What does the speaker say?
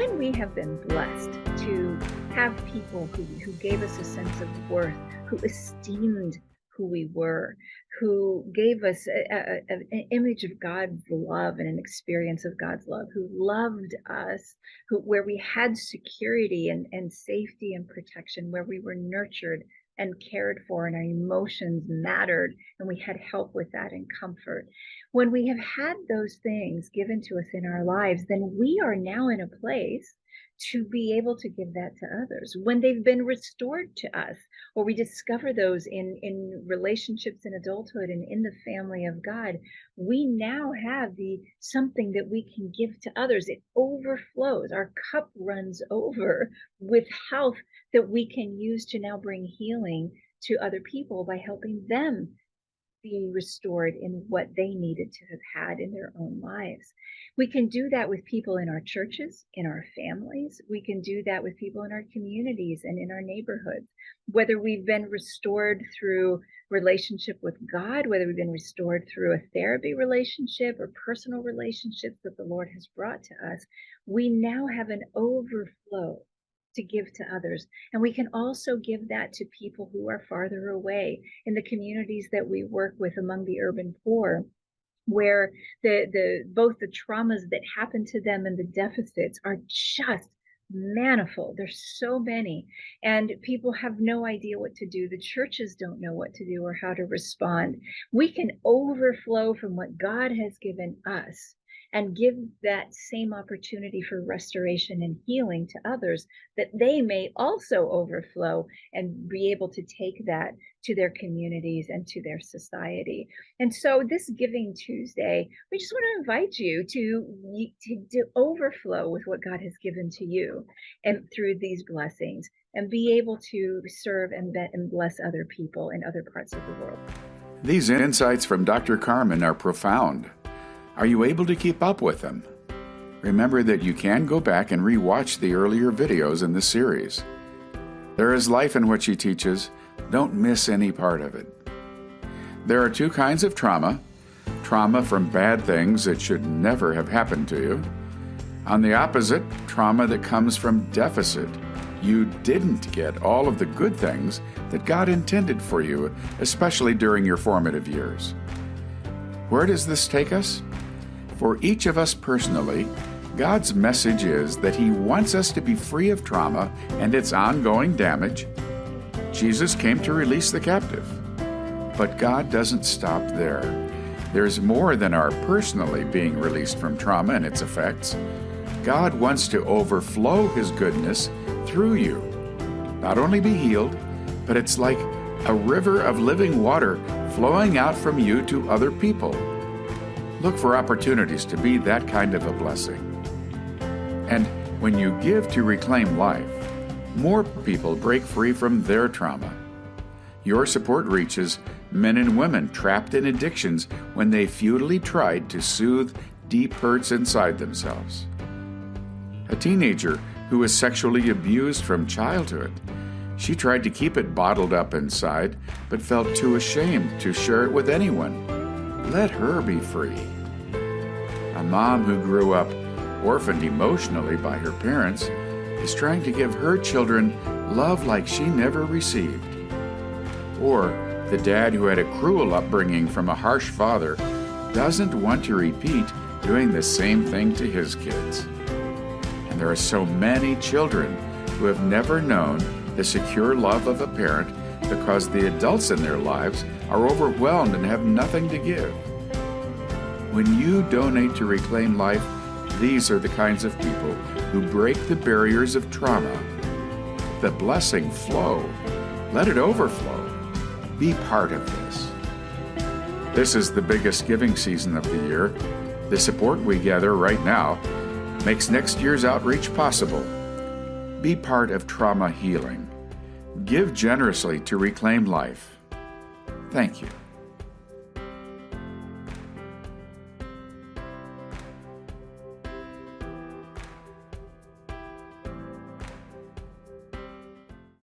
when we have been blessed to have people who gave us a sense of worth, who esteemed who we were, who gave us an image of God's love and an experience of God's love, who loved us, where we had security and safety and protection, where we were nurtured and cared for and our emotions mattered and we had help with that and comfort. When we have had those things given to us in our lives, then we are now in a place to be able to give that to others when they've been restored to us, or we discover those in relationships in adulthood and in the family of God. We now have the something that we can give to others. It overflows. Our cup runs over with health that we can use to now bring healing to other people by helping them be restored in what they needed to have had in their own lives. We can do that with people in our churches, in our families. We can do that with people in our communities and in our neighborhoods. Whether we've been restored through relationship with God, whether we've been restored through a therapy relationship or personal relationships that the Lord has brought to us, we now have an overflow to give to others. And we can also give that to people who are farther away in the communities that we work with among the urban poor, where both the traumas that happen to them and the deficits are just manifold. There's so many, and people have no idea what to do. The churches don't know what to do or how to respond. We can overflow from what God has given us and give that same opportunity for restoration and healing to others, that they may also overflow and be able to take that to their communities and to their society. And so this Giving Tuesday, we just want to invite you to overflow with what God has given to you and through these blessings, and be able to serve and bless other people in other parts of the world. These insights from Dr. Carmen are profound. Are you able to keep up with them? Remember that you can go back and re-watch the earlier videos in this series. There is life in what she teaches. Don't miss any part of it. There are two kinds of trauma. Trauma from bad things that should never have happened to you. On the opposite, trauma that comes from deficit. You didn't get all of the good things that God intended for you, especially during your formative years. Where does this take us? For each of us personally, God's message is that He wants us to be free of trauma and its ongoing damage. Jesus came to release the captive. But God doesn't stop there. There's more than our personally being released from trauma and its effects. God wants to overflow His goodness through you. Not only be healed, but it's like a river of living water flowing out from you to other people. Look for opportunities to be that kind of a blessing. And when you give to reclaim life, more people break free from their trauma. Your support reaches men and women trapped in addictions when they futilely tried to soothe deep hurts inside themselves. A teenager who was sexually abused from childhood. She tried to keep it bottled up inside, but felt too ashamed to share it with anyone. Let her be free. A mom who grew up orphaned emotionally by her parents is trying to give her children love like she never received. Or the dad who had a cruel upbringing from a harsh father doesn't want to repeat doing the same thing to his kids. And there are so many children who have never known the secure love of a parent because the adults in their lives are overwhelmed and have nothing to give. When you donate to reclaim life, these are the kinds of people who break the barriers of trauma. The blessing flow. Let it overflow. Be part of this. This is the biggest giving season of the year. The support we gather right now makes next year's outreach possible. Be part of trauma healing. Give generously to reclaim life. Thank you.